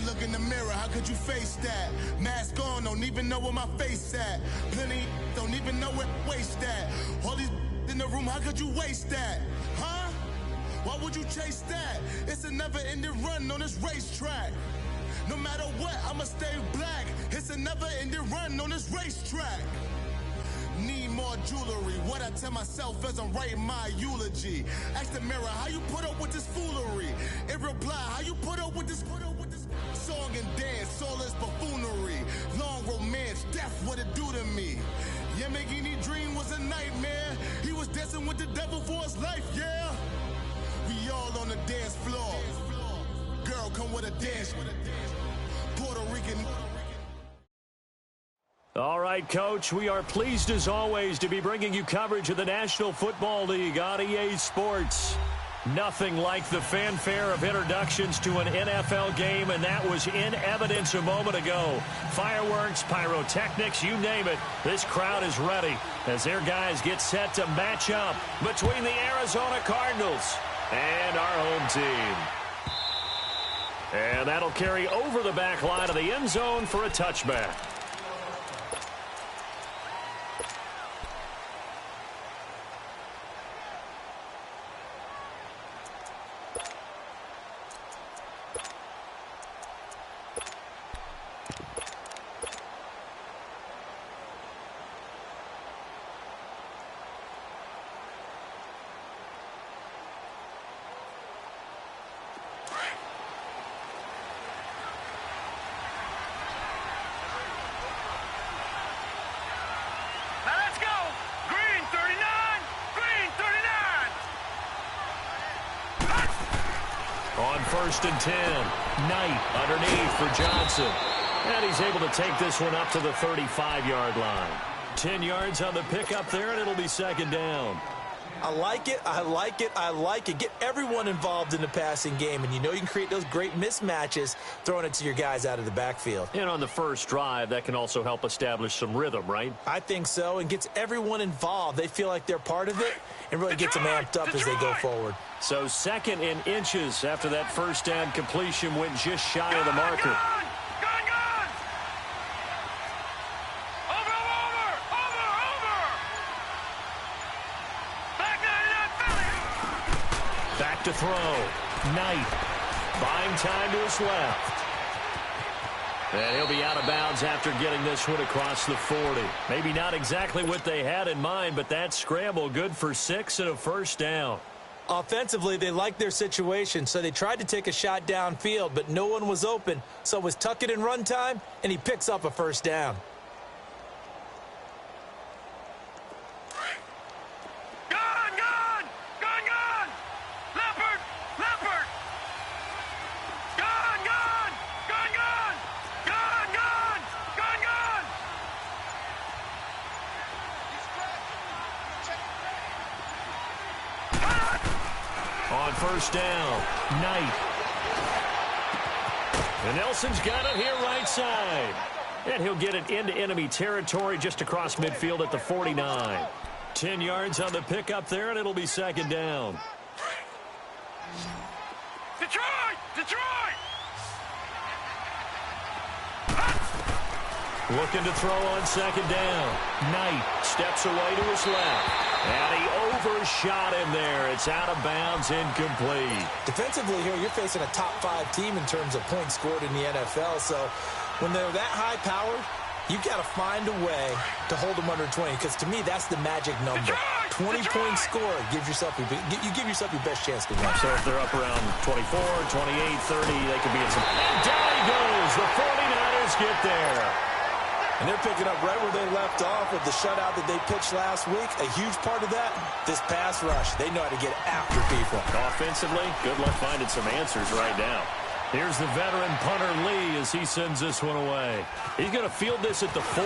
look in the mirror, how could you face that? Mask on, don't even know where my face at. Plenty don't even know where waste at. All these in the room, how could you waste that? Huh? Why would you chase that? It's a never-ending run on this racetrack. No matter what, I'ma stay black. It's a never-ending run on this racetrack. Need more jewelry. What I tell myself as I'm writing my eulogy. Ask the mirror, how you put up with this foolery? In reply, how you put up with this song and dance, all this buffoonery. Long romance, death, what it do to me? Yamagini dream was a nightmare. He was dancing with the devil for his life, yeah. We all on the dance floor. Girl, come with a dance. Puerto Rican. All right, Coach, we are pleased as always to be bringing you coverage of the National Football League on EA Sports. Nothing like the fanfare of introductions to an NFL game, and that was in evidence a moment ago. Fireworks, pyrotechnics, you name it. This crowd is ready as their guys get set to match up between the Arizona Cardinals and our home team. And that'll carry over the back line of the end zone for a touchback. On 1st and 10, Knight underneath for Johnson. And he's able to take this one up to the 35-yard line. 10 yards on the pickup there, and it'll be second down. I like it, I like it, I like it. Get everyone involved in the passing game, and you know you can create those great mismatches throwing it to your guys out of the backfield. And on the first drive, that can also help establish some rhythm, right? I think so, and gets everyone involved. They feel like they're part of it and really gets them amped up as they go forward. So 2nd and inches after that first down completion went just shy of the marker. Back to throw. Knight buying time to his left. And he'll be out of bounds after getting this one across the 40. Maybe not exactly what they had in mind, but that scramble good for 6 and a first down. Offensively, they liked their situation, so they tried to take a shot downfield, but no one was open. So it was tuck it in run time, and he picks up a first down. On first down, Knight. And Nelson's got it here right side. And he'll get it into enemy territory just across midfield at the 49. 10 yards on the pickup there, and it'll be second down. Detroit! Looking to throw on second down. Knight steps away to his left. And he overshot him there. It's out of bounds, incomplete. Defensively here, you're facing a top-5 team in terms of points scored in the NFL. So when they're that high-powered, you've got to find a way to hold them under 20. Because to me, that's the magic number. 20-point score gives yourself you give yourself your best chance to win. So if they're up around 24, 28, 30, they could be in some. And down he goes. The 49ers get there. And they're picking up right where they left off with the shutout that they pitched last week. A huge part of that, this pass rush. They know how to get after people. Offensively, good luck finding some answers right now. Here's the veteran punter Lee as he sends this one away. He's going to field this at the 4.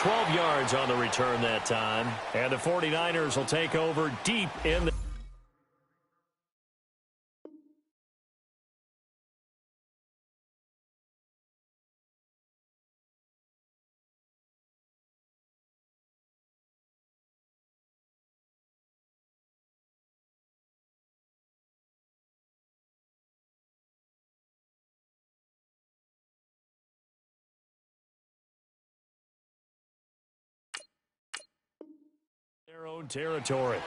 12 yards on the return that time. And the 49ers will take over deep in the their own territory.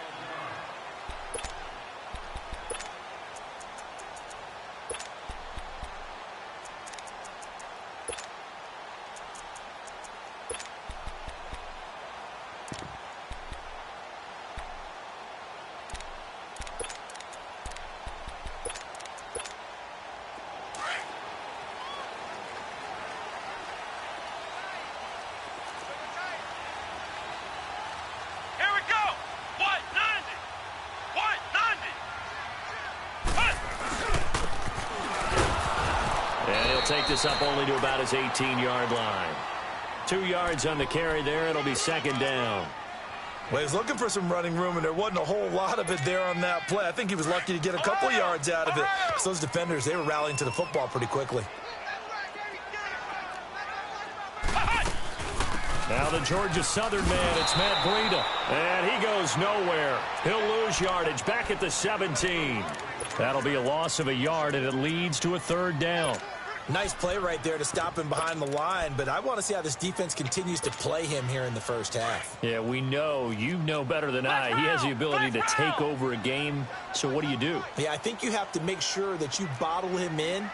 Take this up only to about his 18-yard line. 2 yards on the carry there. It'll be second down. Well, he's looking for some running room, and there wasn't a whole lot of it there on that play. I think he was lucky to get a couple of yards out of it. So those defenders, they were rallying to the football pretty quickly. Now the Georgia Southern man, it's Matt Breida. And he goes nowhere. He'll lose yardage back at the 17. That'll be a loss of a yard, and it leads to a third down. Nice play right there to stop him behind the line, but I want to see how this defense continues to play him here in the first half. Yeah, we know. You know better than I. He has the ability to take over a game, so what do? Yeah, I think you have to make sure that you bottle him in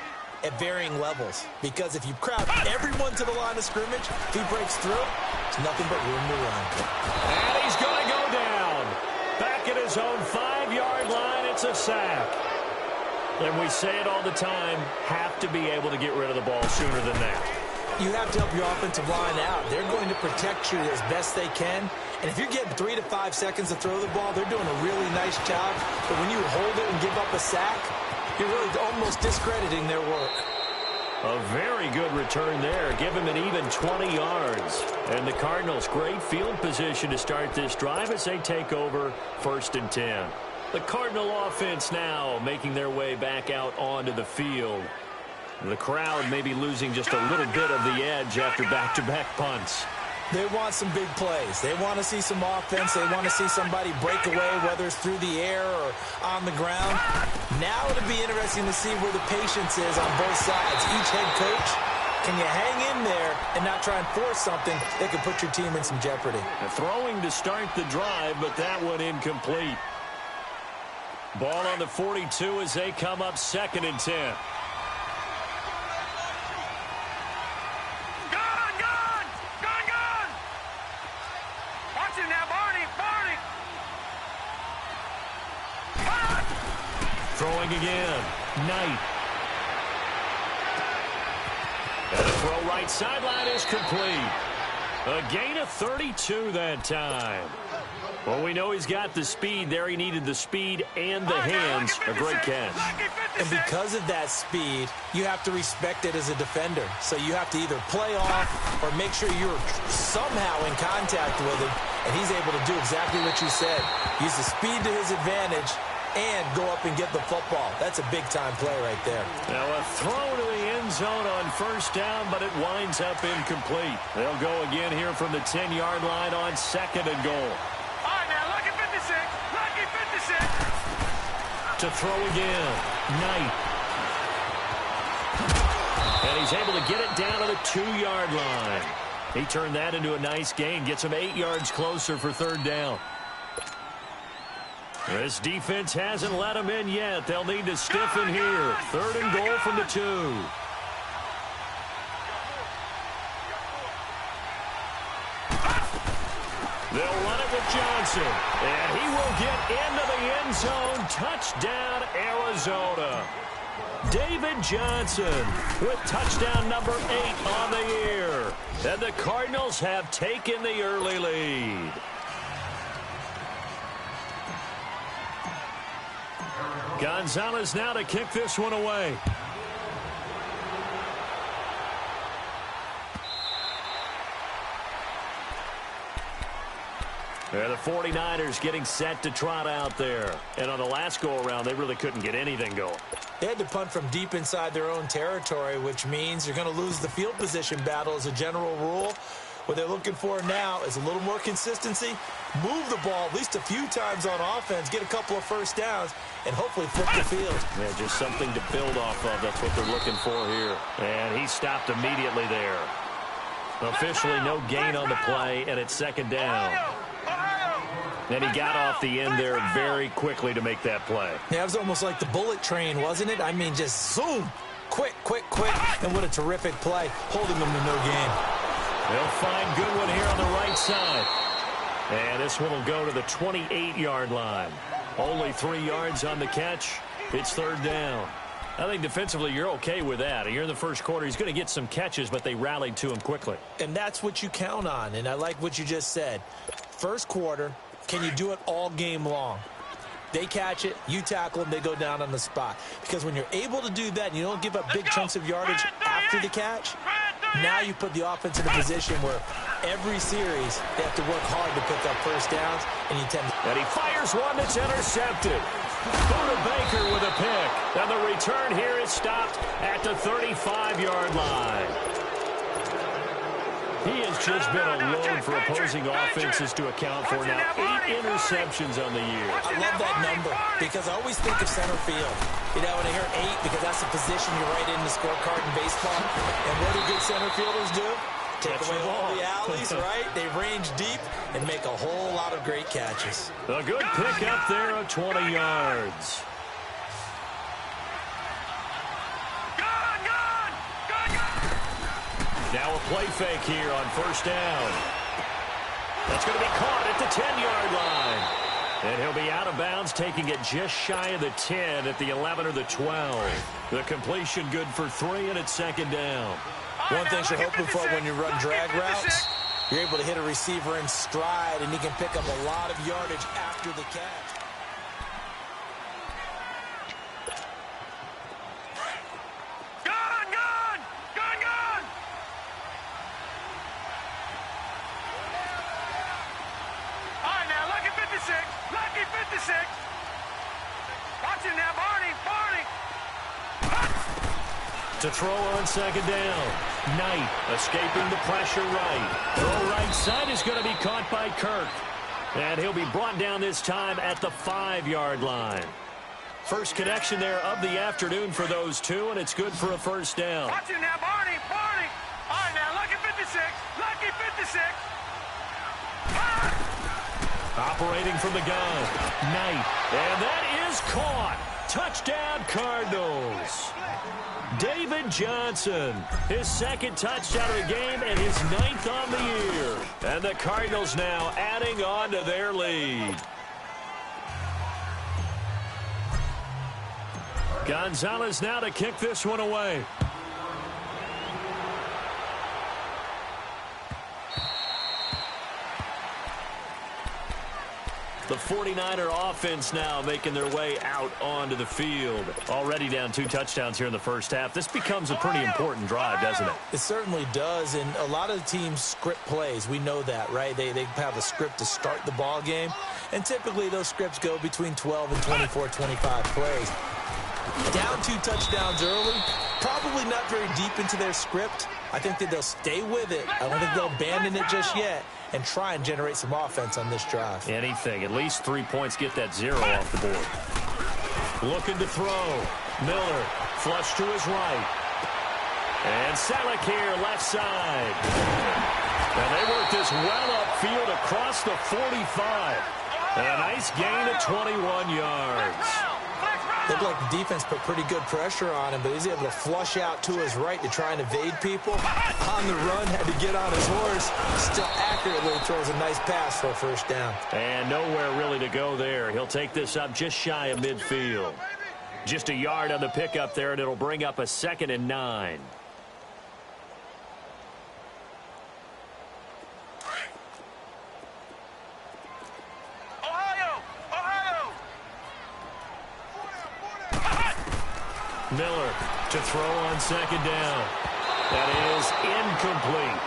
at varying levels, because if you crowd everyone to the line of scrimmage, if he breaks through, it's nothing but room to run. And he's going to go down. Back at his own 5-yard line, it's a sack. And we say it all the time, have to be able to get rid of the ball sooner than that. You have to help your offensive line out. They're going to protect you as best they can. And if you're getting 3 to 5 seconds to throw the ball, they're doing a really nice job. But when you hold it and give up a sack, you're really almost discrediting their work. A very good return there. Give him an even 20 yards. And the Cardinals, great field position to start this drive as they take over 1st and 10. The Cardinal offense now making their way back out onto the field. The crowd may be losing just a little bit of the edge after back-to-back punts. They want some big plays. They want to see some offense. They want to see somebody break away, whether it's through the air or on the ground. Now it'll be interesting to see where the patience is on both sides. Each head coach, can you hang in there and not try and force something that could put your team in some jeopardy? Throwing to start the drive, but that one incomplete. Ball on the 42 as they come up 2nd and 10. Gone! Watch him now, Barney! Throwing again. Knight. And the throw right sideline is complete. A gain of 32 that time. Well, we know he's got the speed there. He needed the speed and the hands. A great catch. And because of that speed, you have to respect it as a defender. So you have to either play off or make sure you're somehow in contact with him, and he's able to do exactly what you said. Use the speed to his advantage and go up and get the football. That's a big-time play right there. Now a throw to the end zone on 1st down, but it winds up incomplete. They'll go again here from the 10-yard line on 2nd and goal. To throw again. Knight. And he's able to get it down to the 2-yard line. He turned that into a nice gain. Gets him 8 yards closer for 3rd down. This defense hasn't let him in yet. They'll need to stiffen here. 3rd and goal from the 2. They'll run it with Johnson. And he will get into the end zone. Touchdown, Arizona. David Johnson with touchdown number 8 on the year. And the Cardinals have taken the early lead. Gonzalez now to kick this one away. The 49ers getting set to trot out there. And on the last go-around, they really couldn't get anything going. They had to punt from deep inside their own territory, which means you're going to lose the field position battle as a general rule. What they're looking for now is a little more consistency, move the ball at least a few times on offense, get a couple of first downs, and hopefully flip the field. Yeah, just something to build off of. That's what they're looking for here. And he stopped immediately there. Officially no gain on the play, and it's 2nd down. And he got off the end there very quickly to make that play. Yeah, it was almost like the bullet train, wasn't it? I mean, just zoom. Quick, quick, quick. And what a terrific play, holding them to no gain. They'll find Goodwin here on the right side. And this one will go to the 28-yard line. Only 3 yards on the catch. It's third down. I think defensively you're okay with that. You're in the first quarter. He's going to get some catches, but they rallied to him quickly. And that's what you count on, and I like what you just said. First quarter, can you do it all game long? They catch it, you tackle them, they go down on the spot. Because when you're able to do that and you don't give up big chunks of yardage after the catch, now you put the offense in a position where every series they have to work hard to pick up first downs, and you tend to... And he fires one that's intercepted. Buda Baker with a pick. And the return here is stopped at the 35-yard line. He has just been a load for opposing offenses to account for now. 8 interceptions on the year. I love that number because I always think of center field. You know, when I hear 8, because that's the position you write in the scorecard in baseball. And what do good center fielders do? Take away all the alleys, right? They range deep and make a whole lot of great catches. A good pick up there of 20 yards. Now a play fake here on first down. That's going to be caught at the 10-yard line. And he'll be out of bounds, taking it just shy of the 10 at the 11 or the 12. The completion good for 3, and it's second down. One thing you're hoping for when you run drag routes, you're able to hit a receiver in stride, and he can pick up a lot of yardage after the catch. Lucky 56. Watch him now, Barney. To throw on second down. Knight escaping the pressure right. Throw right side is going to be caught by Kirk. And he'll be brought down this time at the 5-yard line. First connection there of the afternoon for those two, and it's good for a first down. Watch him now, Barney. All right, now, Lucky 56. Lucky 56. Operating from the gun, Knight, and that is caught. Touchdown, Cardinals. David Johnson, his second touchdown of the game and his 9th on the year. And the Cardinals now adding on to their lead. Gonzalez now to kick this one away. The 49er offense now making their way out onto the field. Already down 2 touchdowns here in the first half. This becomes a pretty important drive, doesn't it? It certainly does, and a lot of teams script plays. We know that, right? They have a script to start the ball game, and typically those scripts go between 12 and 24, 25 plays. Down 2 touchdowns early, probably not very deep into their script. I think that they'll stay with it. I don't think they'll abandon it just yet and try and generate some offense on this drive. Anything. At least 3 points, get that 0 off the board. Looking to throw. Miller, flush to his right. And Selleck here, left side. And they work this well upfield across the 45. And a nice gain of 21 yards. Looked like the defense put pretty good pressure on him, but he's able to flush out to his right to try and evade people. On the run, had to get on his horse. Still accurately throws a nice pass for a first down. And nowhere really to go there. He'll take this up just shy of midfield. Just a yard on the pickup there, and it'll bring up a 2nd and 9. Miller to throw on second down. That is incomplete.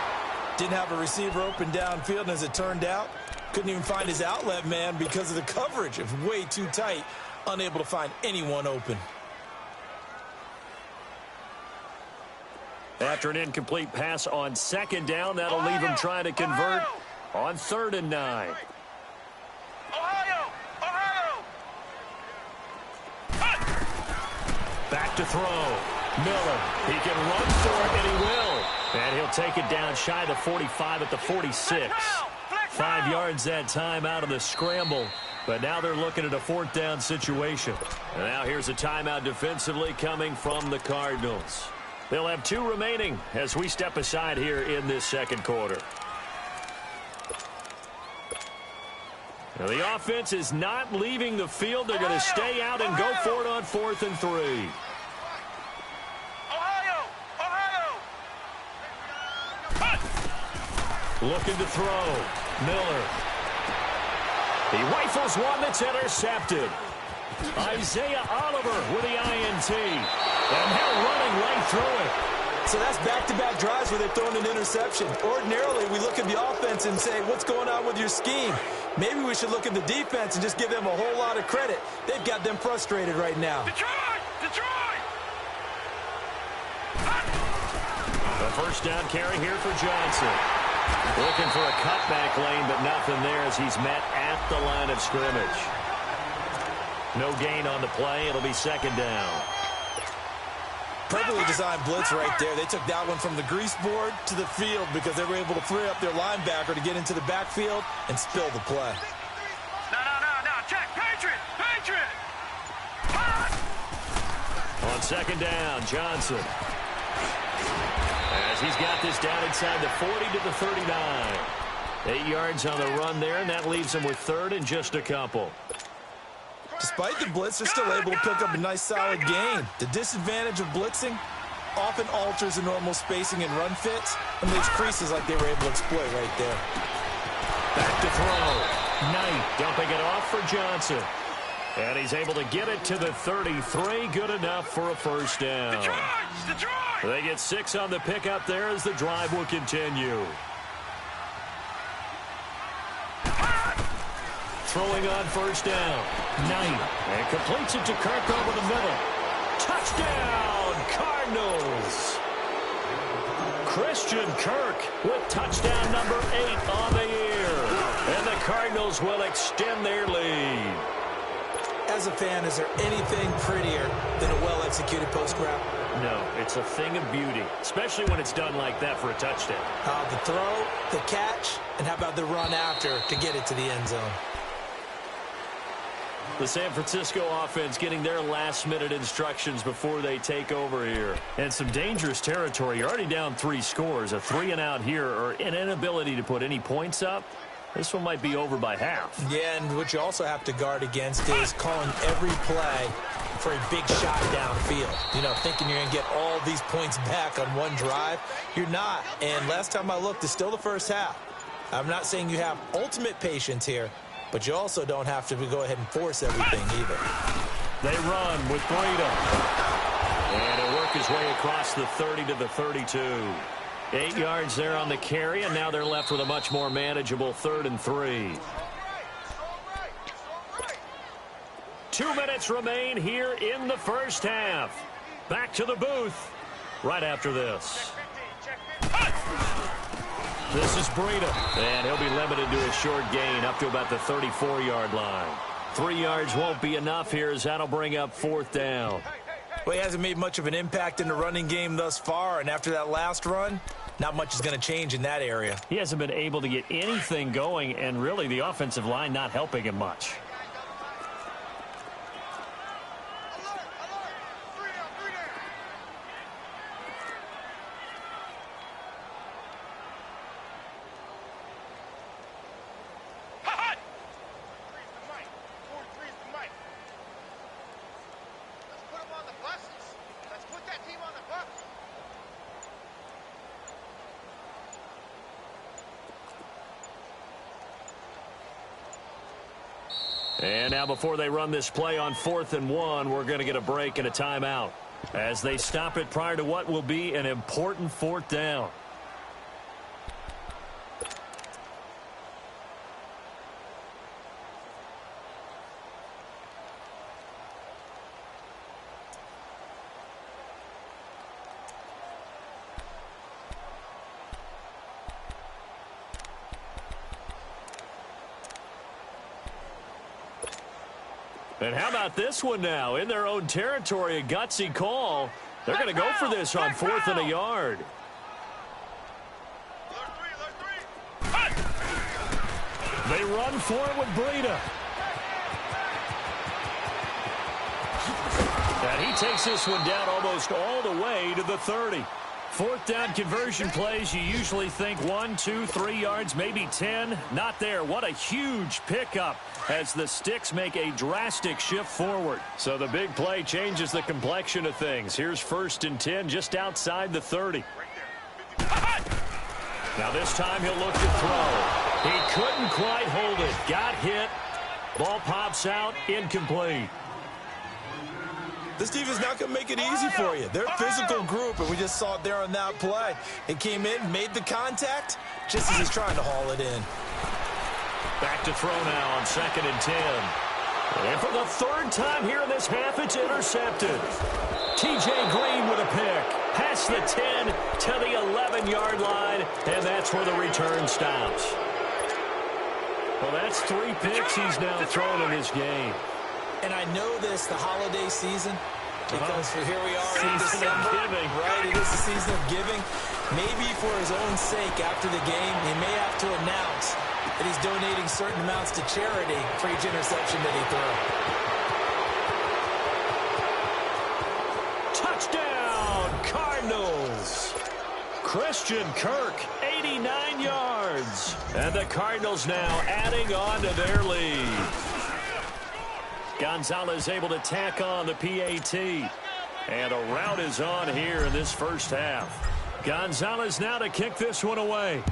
Didn't have a receiver open downfield, and as it turned out, couldn't even find his outlet man because of the coverage. It was way too tight, unable to find anyone open. After an incomplete pass on second down, that'll leave him trying to convert on 3rd and 9. Back to throw. Miller, he can run for it, and he will. And he'll take it down shy of the 45 at the 46. 5 yards that time out of the scramble. But now they're looking at a 4th down situation. And now here's a timeout defensively coming from the Cardinals. They'll have 2 remaining as we step aside here in this second quarter. Now the offense is not leaving the field. They're going to stay out and go for it on 4th and 3. Looking to throw. Miller. He rifles one that's intercepted. Isaiah Oliver with the INT. And they're running right through it. So that's back-to-back drives where they've thrown an interception. Ordinarily, we look at the offense and say, what's going on with your scheme? Maybe we should look at the defense and just give them a whole lot of credit. They've got them frustrated right now. Detroit! The first down carry here for Johnson. Looking for a cutback lane, but nothing there as he's met at the line of scrimmage. No gain on the play. It'll be second down. Perfectly designed blitz right there. They took that one from the grease board to the field because they were able to free up their linebacker to get into the backfield and spill the play. No. Check. Patriot! On second down, Johnson. As he's got this down inside the 40 to the 39. 8 yards on the run there, and that leaves him with 3rd and just a couple. Despite the blitz, they're still able to pick up a nice solid gain. The disadvantage of blitzing often alters the normal spacing and run fits and leaves creases like they were able to exploit right there. Back to throw. Knight dumping it off for Johnson. And he's able to get it to the 33. Good enough for a first down. Detroit! They get 6 on the pickup there as the drive will continue. Throwing on first down. Knight. And completes it to Kirk over the middle. Touchdown, Cardinals. Christian Kirk with touchdown number 8 on the year. And the Cardinals will extend their lead. As a fan, is there anything prettier than a well-executed post-grab? No, it's a thing of beauty, especially when it's done like that for a touchdown. The throw, the catch, and how about the run after to get it to the end zone? The San Francisco offense getting their last-minute instructions before they take over here. And some dangerous territory. You're already down 3 scores. A 3-and-out here or an inability to put any points up. This one might be over by half. Yeah, and what you also have to guard against is calling every play for a big shot downfield. You know, thinking you're going to get all these points back on one drive. You're not. And last time I looked, it's still the first half. I'm not saying you have ultimate patience here, but you also don't have to go ahead and force everything either. They run with Breida. And he'll work his way across the 30 to the 32. 8 yards there on the carry, and now they're left with a much more manageable 3rd and 3. 2 minutes remain here in the first half. Back to the booth right after this. This is Breida, and he'll be limited to a short gain up to about the 34-yard line. 3 yards won't be enough here as that'll bring up 4th down. Well, he hasn't made much of an impact in the running game thus far, and after that last run, not much is going to change in that area. He hasn't been able to get anything going, and really the offensive line not helping him much. And now before they run this play on 4th and 1, we're going to get a break and a timeout as they stop it prior to what will be an important 4th down. And how about this one now? In their own territory, a gutsy call. They're going to go for this on 4th and a yard. They run for it with Breida. And he takes this one down almost all the way to the 30. Fourth down conversion plays, you usually think 1, 2, 3 yards, maybe 10. Not there. What a huge pickup as the Sticks make a drastic shift forward. So the big play changes the complexion of things. Here's 1st and 10 just outside the 30. Now this time he'll look to throw. He couldn't quite hold it. Got hit. Ball pops out. Incomplete. This defense is not going to make it easy for you. They're a physical group, and we just saw it there on that play. It came in, made the contact, just as he's trying to haul it in. Back to throw now on 2nd and 10. And for the 3rd time here in this half, it's intercepted. T.J. Green with a pick. Past the 10 to the 11-yard line, and that's where the return stops. Well, that's 3 picks he's now thrown in this game. And I know this, the holiday season, because here we are in December, right? It is the season of giving. Maybe for his own sake, after the game, he may have to announce that he's donating certain amounts to charity for each interception that he throws. Touchdown, Cardinals! Christian Kirk, 89 yards. And the Cardinals now adding on to their lead. Gonzalez able to tack on the PAT. And a rout is on here in this first half. Gonzalez now to kick this one away.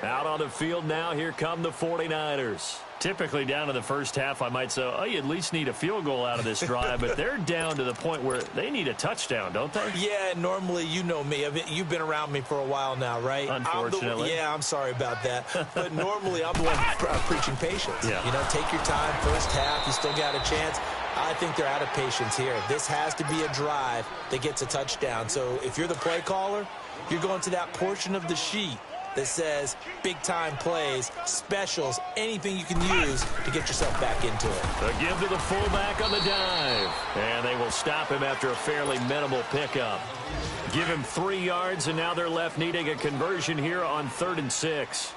Out on the field now, here come the 49ers. Typically down in the first half, I might say, oh, you at least need a field goal out of this drive, but they're down to the point where they need a touchdown, don't they? Yeah, normally, you know me. You've been around me for a while now, right? Unfortunately. I'm sorry about that. But normally, I'm the one preaching patience. Yeah. You know, take your time, first half, you still got a chance. I think they're out of patience here. This has to be a drive that gets a touchdown. So if you're the play caller, you're going to that portion of the sheet that says big-time plays, specials, anything you can use to get yourself back into it. A give to the fullback on the dive. And they will stop him after a fairly minimal pickup. Give him 3 yards, and now they're left needing a conversion here on 3rd and 6.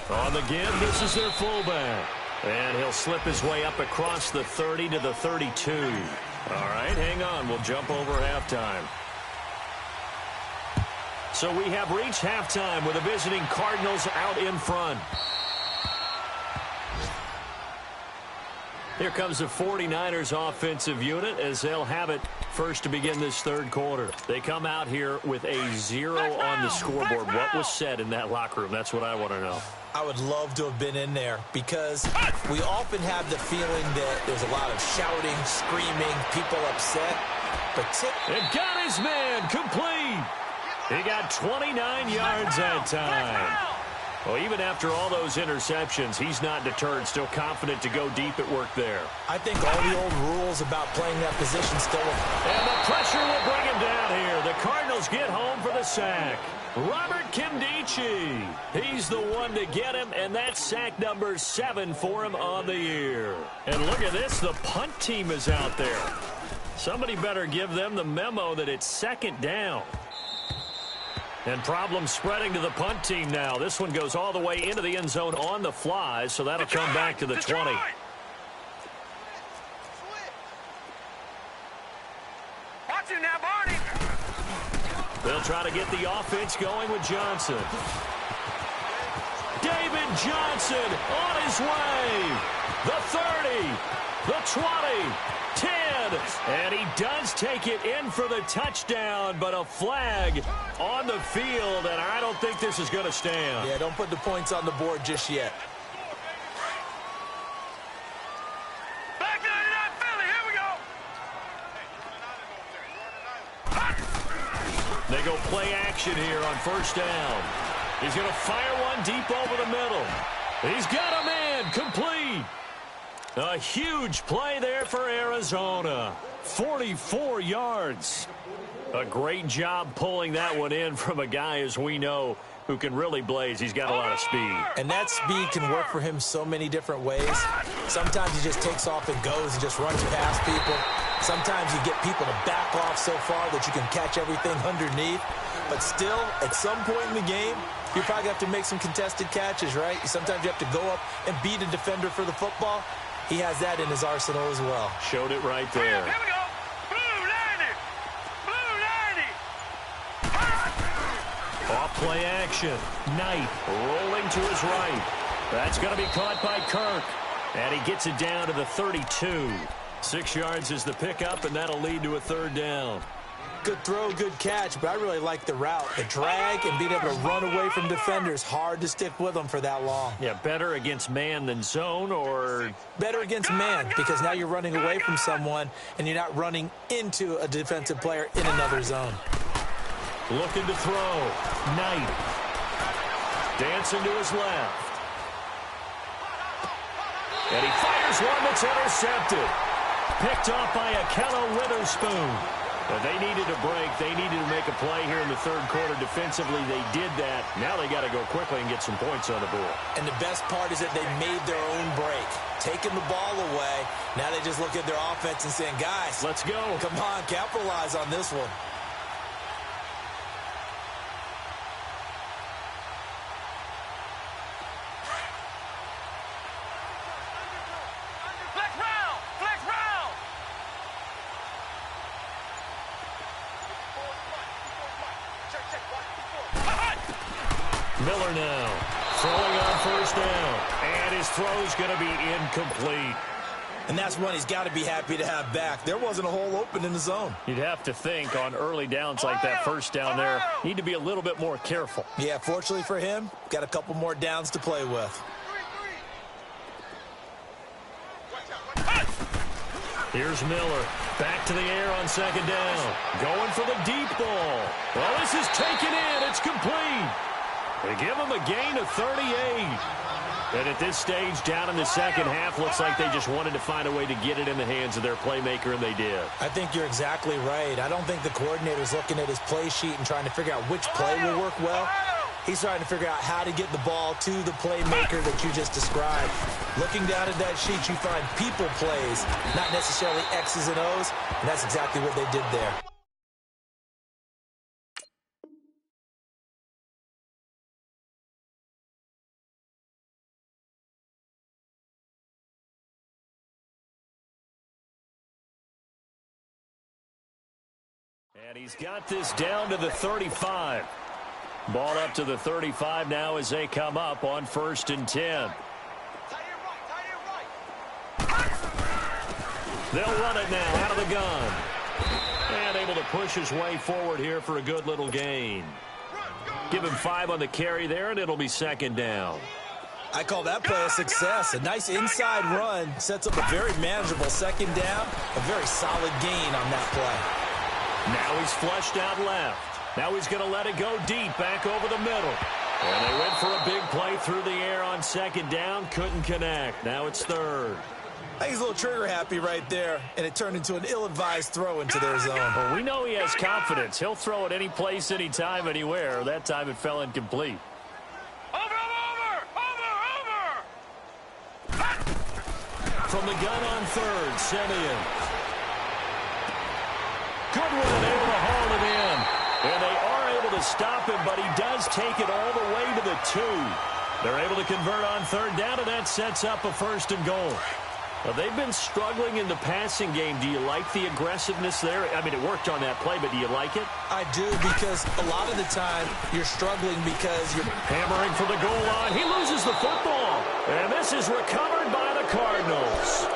On the give, this is their fullback. And he'll slip his way up across the 30 to the 32. All right, hang on. We'll jump over halftime. So we have reached halftime with the visiting Cardinals out in front. Here comes the 49ers offensive unit as they'll have it first to begin this 3rd quarter. They come out here with a 0 on the scoreboard. What was said in that locker room? That's what I want to know. I would love to have been in there because we often have the feeling that there's a lot of shouting, screaming, people upset. But and got his man complete. He got 29 yards that time. Well, even after all those interceptions, he's not deterred, still confident to go deep at work there. I think all the old rules about playing that position still apply. And the pressure will bring him down here. The Cardinals get home for the sack. Robert Nkemdiche. He's the one to get him, and that's sack number 7 for him on the year. And look at this, the punt team is out there. Somebody better give them the memo that it's 2nd down. And problems spreading to the punt team now. This one goes all the way into the end zone on the fly, so that'll come back to the 20. Watch him now, Barney. They'll try to get the offense going with Johnson. David Johnson on his way. The 30, the 20, 10, and he does take it in for the touchdown, but a flag on the field, and I don't think this is going to stand. Yeah, don't put the points on the board just yet. Back 99 Philly, here we go. They go play action here on 1st down. He's going to fire one deep over the middle. He's got a man complete. A huge play there for Arizona. 44 yards. A great job pulling that one in from a guy, as we know, who can really blaze. He's got a lot of speed. And that speed can work for him so many different ways. Sometimes he just takes off and goes and just runs past people. Sometimes you get people to back off so far that you can catch everything underneath. But still, at some point in the game, you probably have to make some contested catches, right? Sometimes you have to go up and beat a defender for the football. He has that in his arsenal as well. Showed it right there. Here we go. Blue 90. Blue 90. Off play action. Knight rolling to his right. That's going to be caught by Kirk. And he gets it down to the 32. 6 yards is the pickup, and that'll lead to a third down. Good throw, good catch, but I really like the route. The drag and being able to run away from defenders. Hard to stick with them for that long. Yeah, better against man than zone, or better against man, because now you're running away from someone and you're not running into a defensive player in another zone. Looking to throw. Knight. Dancing to his left. And he fires one that's intercepted. Picked off by Akello Witherspoon. But they needed a break. They needed to make a play here in the third quarter. Defensively, they did that. Now they got to go quickly and get some points on the board. And the best part is that they made their own break. Taking the ball away. Now they just look at their offense and saying, guys, let's go. Come on, capitalize on this one. Miller now throwing on first down, and his throw's going to be incomplete. And that's one he's got to be happy to have back. There wasn't a hole open in the zone. You'd have to think on early downs like that first down there, need to be a little bit more careful. Yeah, fortunately for him, got a couple more downs to play with. Here's Miller. Back to the air on second down. Going for the deep ball. Well, this is taken in. It's complete. They give him a gain of 38. And at this stage, down in the second half, looks like they just wanted to find a way to get it in the hands of their playmaker, and they did. I think you're exactly right. I don't think the coordinator's looking at his play sheet and trying to figure out which play will work well. He's trying to figure out how to get the ball to the playmaker that you just described. Looking down at that sheet, you find people plays, not necessarily X's and O's, and that's exactly what they did there. And he's got this down to the 35. Ball up to the 35 now as they come up on 1st and 10. They'll run it now out of the gun. And able to push his way forward here for a good little gain. Give him 5 on the carry there, and it'll be second down. I call that play a success. A nice inside run sets up a very manageable second down. A very solid gain on that play. Now he's flushed out left. Now he's going to let it go deep back over the middle. And they went for a big play through the air on second down. Couldn't connect. Now it's third. I think he's a little trigger happy right there, and it turned into an ill-advised throw into their zone. Well, we know he has confidence. He'll throw it any place, anytime, anywhere. That time it fell incomplete. From the gun on third, Simeon. Goodwin able to haul him in. And they are able to stop him, but he does take it all the way to the 2. They're able to convert on third down, and that sets up a 1st and goal. Well, they've been struggling in the passing game. Do you like the aggressiveness there? I mean, it worked on that play, but do you like it? I do, because a lot of the time you're struggling because you're hammering for the goal line. He loses the football, and this is recovered by the Cardinals.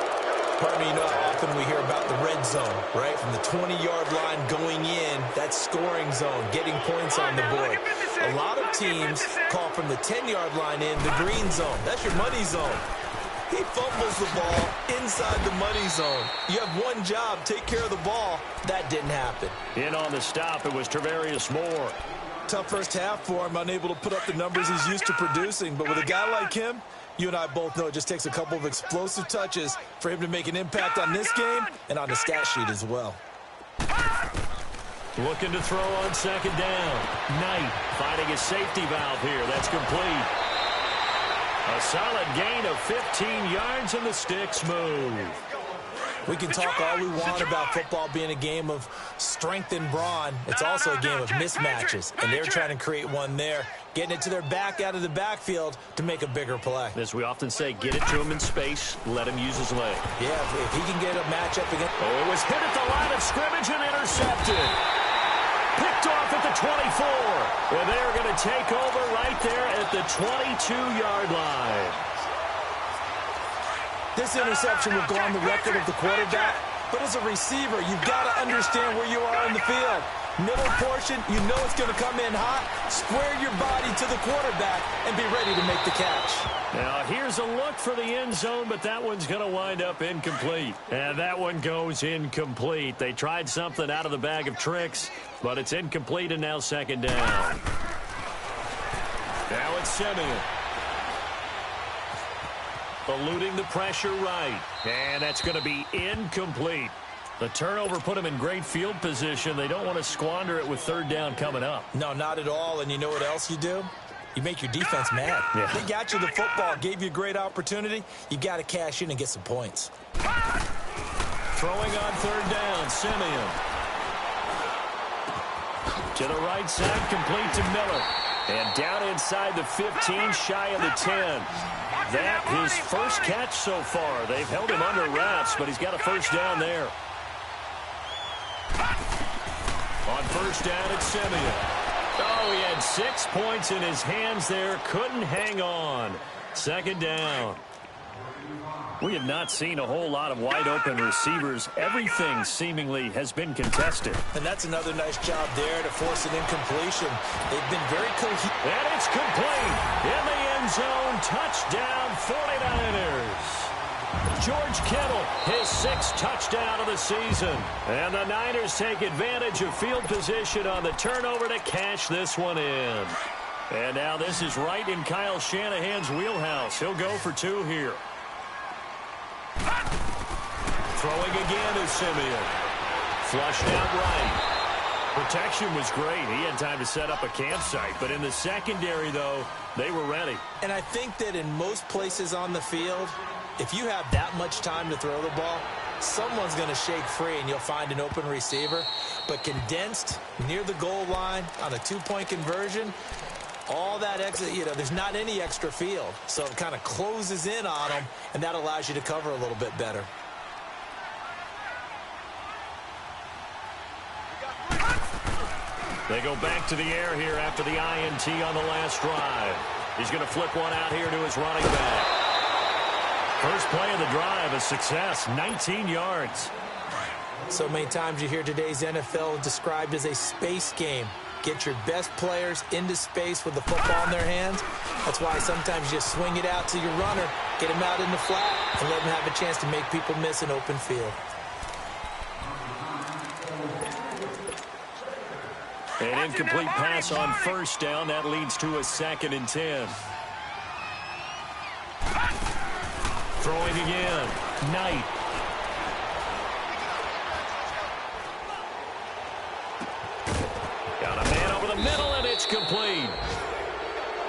Pardon me, you know how often we hear about the red zone, right? From the 20-yard line going in, that scoring zone, getting points on the board. A lot of teams call from the 10-yard line in the green zone. That's your money zone. He fumbles the ball inside the money zone. You have one job, take care of the ball. That didn't happen. In on the stop, it was Travarius Moore. Tough first half for him, unable to put up the numbers he's used to producing. But with a guy like him, you and I both know it just takes a couple of explosive touches for him to make an impact on this game and on the stat sheet as well. Looking to throw on second down. Knight finding a safety valve here. That's complete. A solid gain of 15 yards, and the sticks move. We can talk all we want about football being a game of strength and brawn. It's also a game of mismatches, and they're trying to create one there, getting it to their back out of the backfield to make a bigger play. As we often say, get it to him in space, let him use his leg. Yeah, if he can get a matchup against... Oh, it was hit at the line of scrimmage and intercepted. Picked off at the 24. And they're going to take over right there at the 22-yard line. This interception will go on the record of the quarterback, but as a receiver, you've got to understand where you are in the field. Middle portion, you know it's going to come in hot. Square your body to the quarterback and be ready to make the catch. Now, here's a look for the end zone, but that one's going to wind up incomplete. And that one goes incomplete. They tried something out of the bag of tricks, but it's incomplete, and now second down. Now it's Simeon. Eluding the pressure right. And that's going to be incomplete. The turnover put them in great field position. They don't want to squander it with third down coming up. No, not at all. And you know what else you do? You make your defense mad. Yeah. They got you the football, gave you a great opportunity. You got to cash in and get some points. Throwing on third down, Simeon. To the right side, complete to Miller. And down inside the 15, shy of the 10. That his first catch so far. They've held him under wraps, but he's got a first down there. On first down, it's Simeon. Oh, he had 6 points in his hands there. Couldn't hang on. Second down. We have not seen a whole lot of wide-open receivers. Everything seemingly has been contested. And that's another nice job there to force an incompletion. They've been very cohesive. And it's complete. In the end zone, touchdown 49ers. George Kittle, his 6th touchdown of the season. And the Niners take advantage of field position on the turnover to cash this one in. And now this is right in Kyle Shanahan's wheelhouse. He'll go for 2 here. Throwing again is Simeon. Flushed out right. Protection was great. He had time to set up a campsite. But in the secondary, though, they were ready. And I think that in most places on the field, if you have that much time to throw the ball, someone's going to shake free and you'll find an open receiver. But condensed near the goal line on a 2-point conversion, all that extra, there's not any extra field. So it kind of closes in on them, and that allows you to cover a little bit better. They go back to the air here after the INT on the last drive. He's going to flip one out here to his running back. First play of the drive, a success, 19 yards. So many times you hear today's NFL described as a space game. Get your best players into space with the football in their hands. That's why sometimes you just swing it out to your runner, get him out in the flat, and let him have a chance to make people miss an open field. An incomplete pass on first down. That leads to a 2nd and 10. Throwing again. Knight. Got a man over the middle, and it's complete.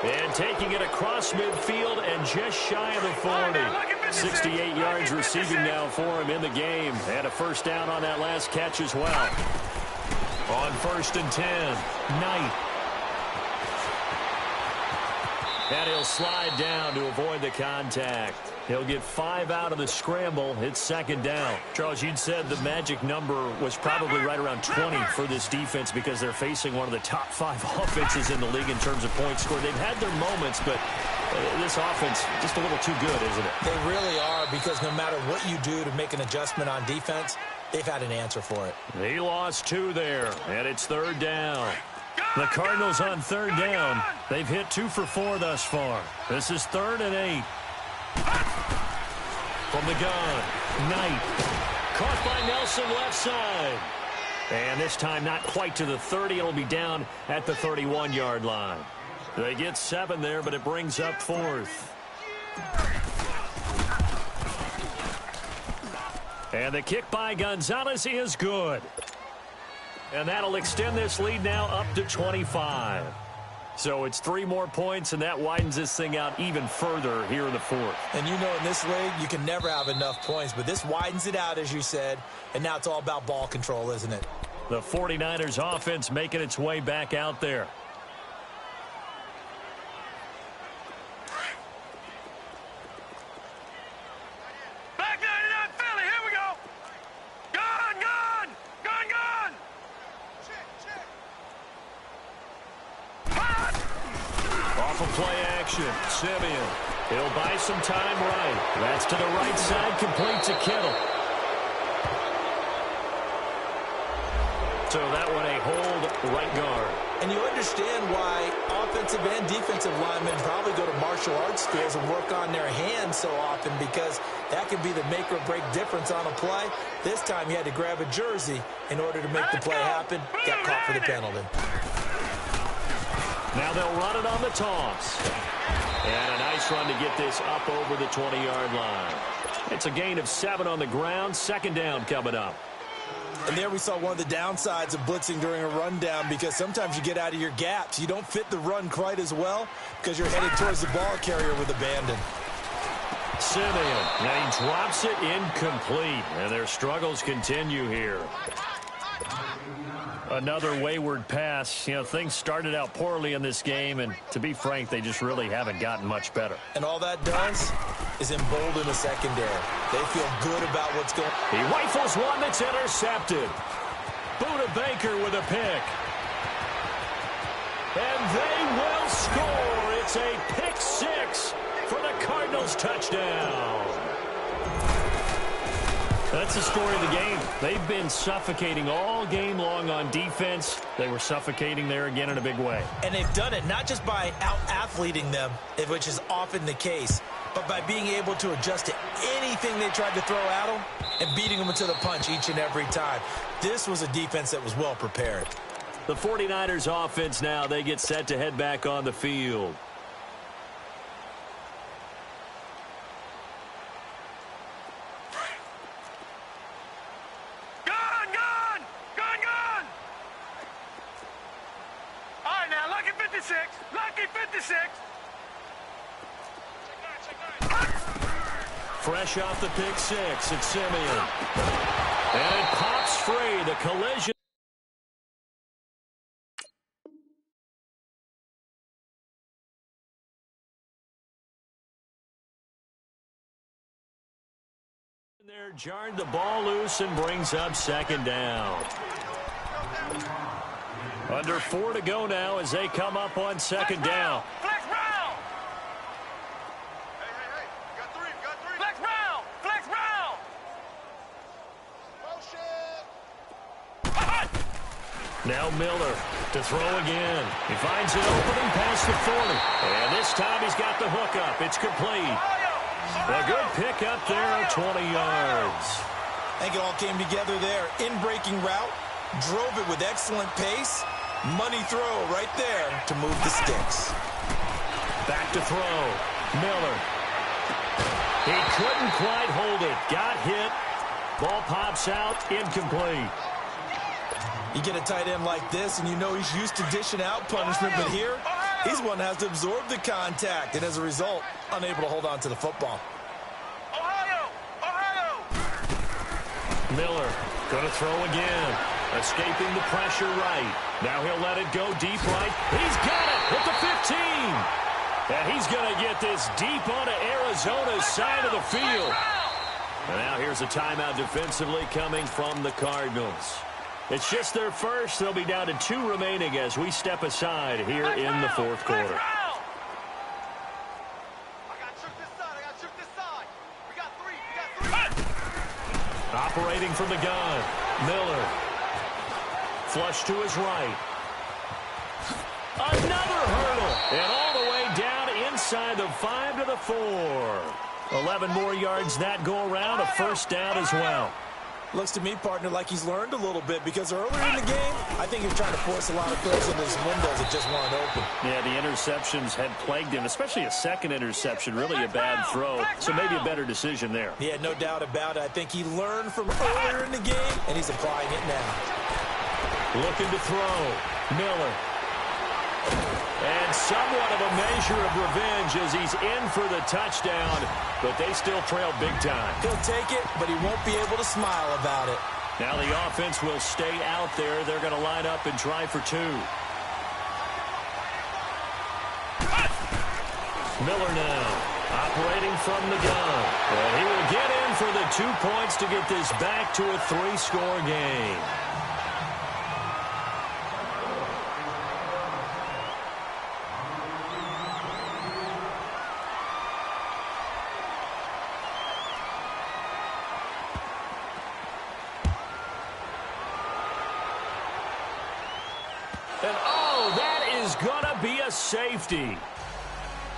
And taking it across midfield and just shy of the 40. 68 yards receiving now for him in the game. And a first down on that last catch as well. On 1st and 10, Knight. And he'll slide down to avoid the contact. He'll get 5 out of the scramble. It's second down. Charles, you'd said the magic number was probably right around 20 for this defense because they're facing one of the top 5 offenses in the league in terms of points scored. They've had their moments, but this offense just a little too good, isn't it? They really are, because no matter what you do to make an adjustment on defense, they've had an answer for it. He lost 2 there, and it's third down. The Cardinals on third down. They've hit 2 for 4 thus far. This is 3rd and 8. From the gun, Knight. Caught by Nelson left side. And this time not quite to the 30. It'll be down at the 31-yard line. They get 7 there, but it brings up 4th. And the kick by Gonzalez is good. And that'll extend this lead now up to 25. So it's 3 more points, and that widens this thing out even further here in the fourth. And you know in this league, you can never have enough points, but this widens it out, as you said, and now it's all about ball control, isn't it? The 49ers offense making its way back out there. Back 99 Philly, here we go. Gun, gun, gun, gun. Off of play action, Simeon. He'll buy some time right. That's to the right side, complete to Kittle. So that one a hold right guard. And you understand why offensive and defensive linemen probably go to martial arts schools and work on their hands so often, because that can be the make or break difference on a play. This time he had to grab a jersey in order to make the play happen. Got caught for the penalty. Now they'll run it on the toss. And a nice run to get this up over the 20-yard line. It's a gain of 7 on the ground. Second down coming up. And there we saw one of the downsides of blitzing during a rundown, because sometimes you get out of your gaps. You don't fit the run quite as well because you're headed towards the ball carrier with abandon. Simeon, and he drops it incomplete. And their struggles continue here. Another wayward pass. You know, things started out poorly in this game, and to be frank, they just really haven't gotten much better. And all that does is embolden the secondary. They feel good about what's going on. He rifles one that's intercepted. Buda Baker with a pick. And they will score. It's a pick 6 for the Cardinals touchdown. That's the story of the game. They've been suffocating all game long on defense. They were suffocating there again in a big way. And they've done it not just by out-athleting them, which is often the case, but by being able to adjust to anything they tried to throw at them and beating them to the punch each and every time. This was a defense that was well prepared. The 49ers offense now, they get set to head back on the field. Lucky 56. Fresh off the pick 6, it's Simeon. And it pops free. The collision. There, jarred the ball loose and brings up second down. Under 4 to go now as they come up on second down. Flex round. Hey. You got 3. Flex round. Now Miller to throw again. He finds an opening past the 40. And this time he's got the hook up. It's complete. A good pick up there at 20 yards. I think it all came together there. In-breaking route. Drove it with excellent pace. Money throw right there to move the sticks. Back to throw. Miller. He couldn't quite hold it. Got hit. Ball pops out. Incomplete. You get a tight end like this, and you know he's used to dishing out punishment, but here, he's one that has to absorb the contact, and as a result, unable to hold on to the football. Ohio. Miller going to throw again. Escaping the pressure right. Now he'll let it go deep right. He's got it at the 15. And he's going to get this deep onto Arizona's side of the field. And now here's a timeout defensively coming from the Cardinals. It's just their first. They'll be down to 2 remaining as we step aside here in the fourth quarter. Operating from the gun. Miller. Flush to his right. Another hurdle. And all the way down inside the 5 to the 4. 11 more yards that go around. A first down as well. Looks to me, partner, like he's learned a little bit, because earlier in the game, I think he was trying to force a lot of throws into his windows that just weren't open. Yeah, the interceptions had plagued him, especially a second interception, really a bad throw. So maybe a better decision there. Yeah, no doubt about it. I think he learned from earlier in the game, and he's applying it now. Looking to throw. Miller. And somewhat of a measure of revenge as he's in for the touchdown, but they still trail big time. He'll take it, but he won't be able to smile about it. Now the offense will stay out there. They're going to line up and try for two. Miller now, operating from the gun. And he will get in for the 2 points to get this back to a 3-score game. And oh, that is going to be a safety.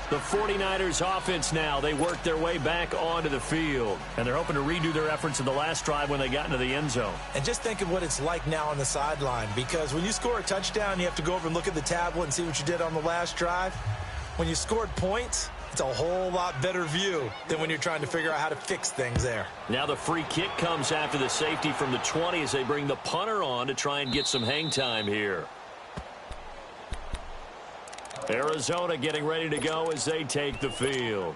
The 49ers offense now, they work their way back onto the field. And they're hoping to redo their efforts in the last drive when they got into the end zone. And just think of what it's like now on the sideline. Because when you score a touchdown, you have to go over and look at the tablet and see what you did on the last drive. When you scored points, it's a whole lot better view than when you're trying to figure out how to fix things there. Now the free kick comes after the safety from the 20 as they bring the punter on to try and get some hang time here. Arizona getting ready to go as they take the field.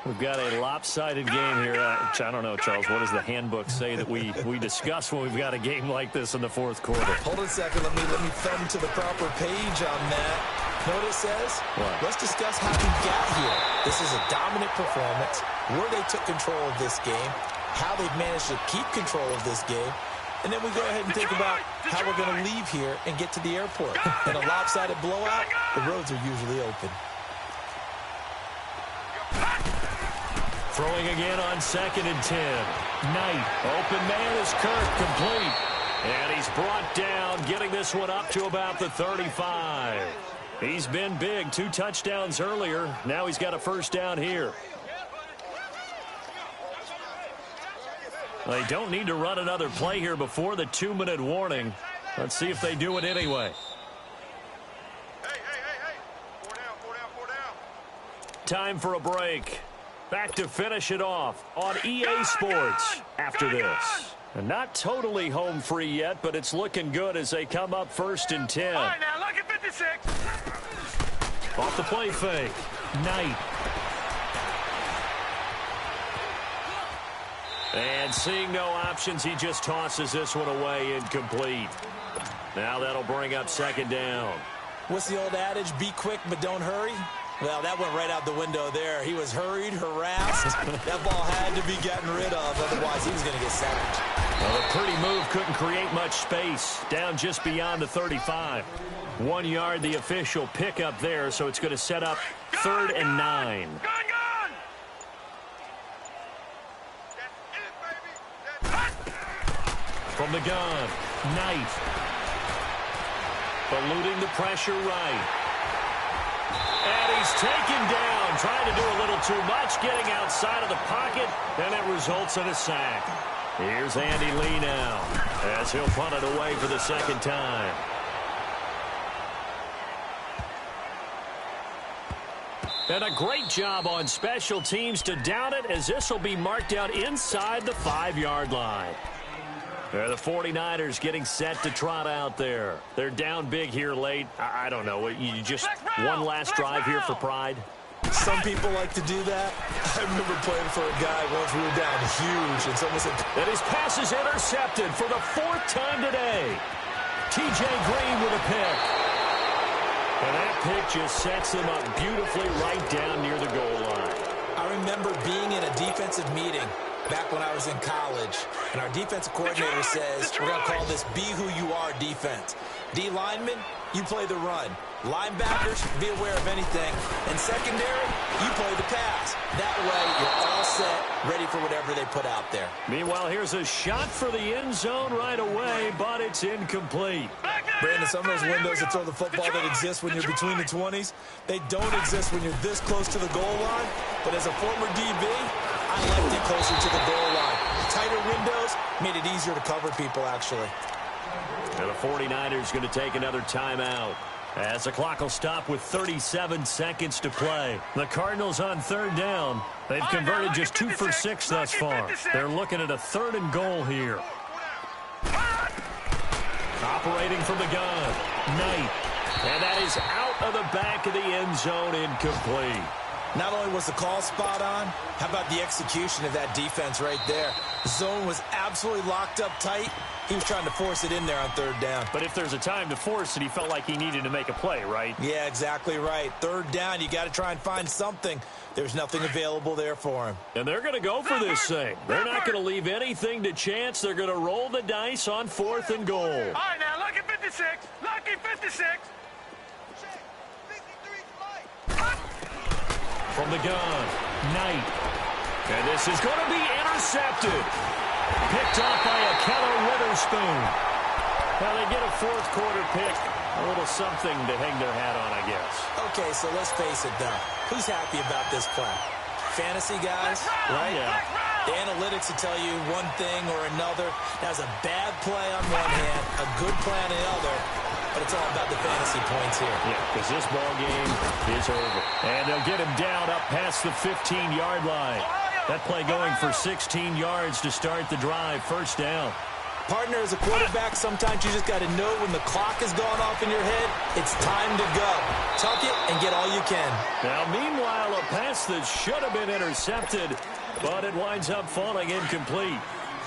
We've got a lopsided game here. I don't know, Charles, what does the handbook say that we discuss when we've got a game like this in the fourth quarter? Hold on a second. Let me thumb to the proper page on that. Know what it says? What? Let's discuss how we got here. This is a dominant performance, where they took control of this game, how they've managed to keep control of this game, and then we go ahead and think about how we're going to leave here and get to the airport. In a lopsided blowout, the roads are usually open. Throwing again on 2nd and 10. Knight, open man is Kirk, complete. And he's brought down, getting this one up to about the 35. He's been big, 2 touchdowns earlier. Now he's got a first down here. They don't need to run another play here before the 2-minute warning. Let's see if they do it anyway. Hey. 4 down. Time for a break. Back to finish it off on EA Sports after this. And not totally home free yet, but it's looking good as they come up 1st and 10. All right, now look at 56. Off the play fake. Knight. And seeing no options, he just tosses this one away incomplete. Now that'll bring up 2nd down. What's the old adage? Be quick, but don't hurry. Well, that went right out the window there. He was hurried, harassed. That ball had to be gotten rid of, otherwise he was going to get sacked. Well, a pretty move couldn't create much space. Down just beyond the 35. 1 yard, the official pickup there, so it's going to set up 3rd and 9. Gone. From the gun, Knight. Eluding the pressure right. And he's taken down, trying to do a little too much, getting outside of the pocket, and it results in a sack. Here's Andy Lee now, as he'll punt it away for the 2nd time. And a great job on special teams to down it, as this will be marked out inside the 5-yard line. The 49ers getting set to trot out there. They're down big here late. I don't know. You just one last drive here for pride? Some people like to do that. I remember playing for a guy once we were down huge, and someone said... And his pass is intercepted for the 4th time today. T.J. Green with a pick. And that pick just sets them up beautifully right down near the goal line. I remember being in a defensive meeting back when I was in college, and our defensive coordinator says, we're going to call this Be Who You Are defense. D linemen, you play the run. Linebackers, be aware of anything. And secondary, you play the pass. That way, you're all set, ready for whatever they put out there. Meanwhile, here's a shot for the end zone right away, but it's incomplete. Brandon, some of those windows that throw the football that exist when you're between the 20s, they don't exist when you're this close to the goal line. But as a former DB, I liked it closer to the goal line. Tighter windows made it easier to cover people, actually. And the 49ers going to take another timeout as the clock will stop with 37 seconds to play. The Cardinals on 3rd down. They've converted just 2 for 6 thus far. They're looking at a 3rd and goal here. operating from the gun. Knight. And that is out of the back of the end zone, incomplete. Not only was the call spot on, how about the execution of that defense right there? The zone was absolutely locked up tight. He was trying to force it in there on third down. But if there's a time to force it, he felt like he needed to make a play, right? Yeah, exactly right. Third down, you got to try and find something. There's nothing available there for him. And they're going to go for this thing. They're not going to leave anything to chance. They're going to roll the dice on 4th and goal. All right, now, lucky 56. Lucky 56. From the gun, Knight. And this is going to be intercepted. Picked off by a Keller Witherspoon. Well, they get a fourth quarter pick. A little something to hang their hat on, I guess. Okay, so let's face it, though. Who's happy about this play? Fantasy guys, right? Yeah. The analytics will tell you one thing or another. That's a bad play on one hand, a good play on the other. But it's all about the fantasy points here. Yeah, because this ball game is over. And they'll get him down up past the 15-yard line. That play going for 16 yards to start the drive. First down. Partner, as a quarterback, sometimes you just got to know when the clock has gone off in your head, it's time to go. Tuck it and get all you can. Now, meanwhile, a pass that should have been intercepted, but it winds up falling incomplete.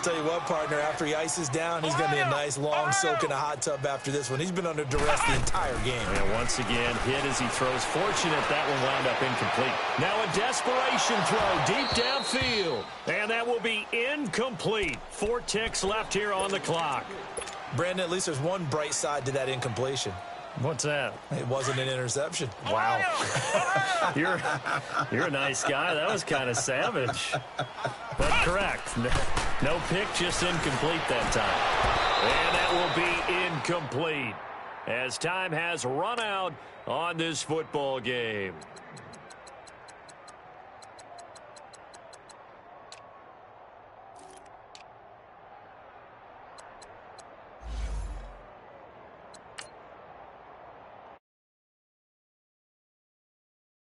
Tell you what, partner, after he ices down, he's going to be a nice long soak in a hot tub after this one. He's been under duress the entire game. And once again, hit as he throws. Fortunate that one wound up incomplete. Now a desperation throw deep downfield. And that will be incomplete. 4 ticks left here on the clock. Brandon, at least there's one bright side to that incompletion. What's that? It wasn't an interception. Wow. You're a nice guy. That was kind of savage. But correct. No pick, just incomplete that time. And that will be incomplete as time has run out on this football game.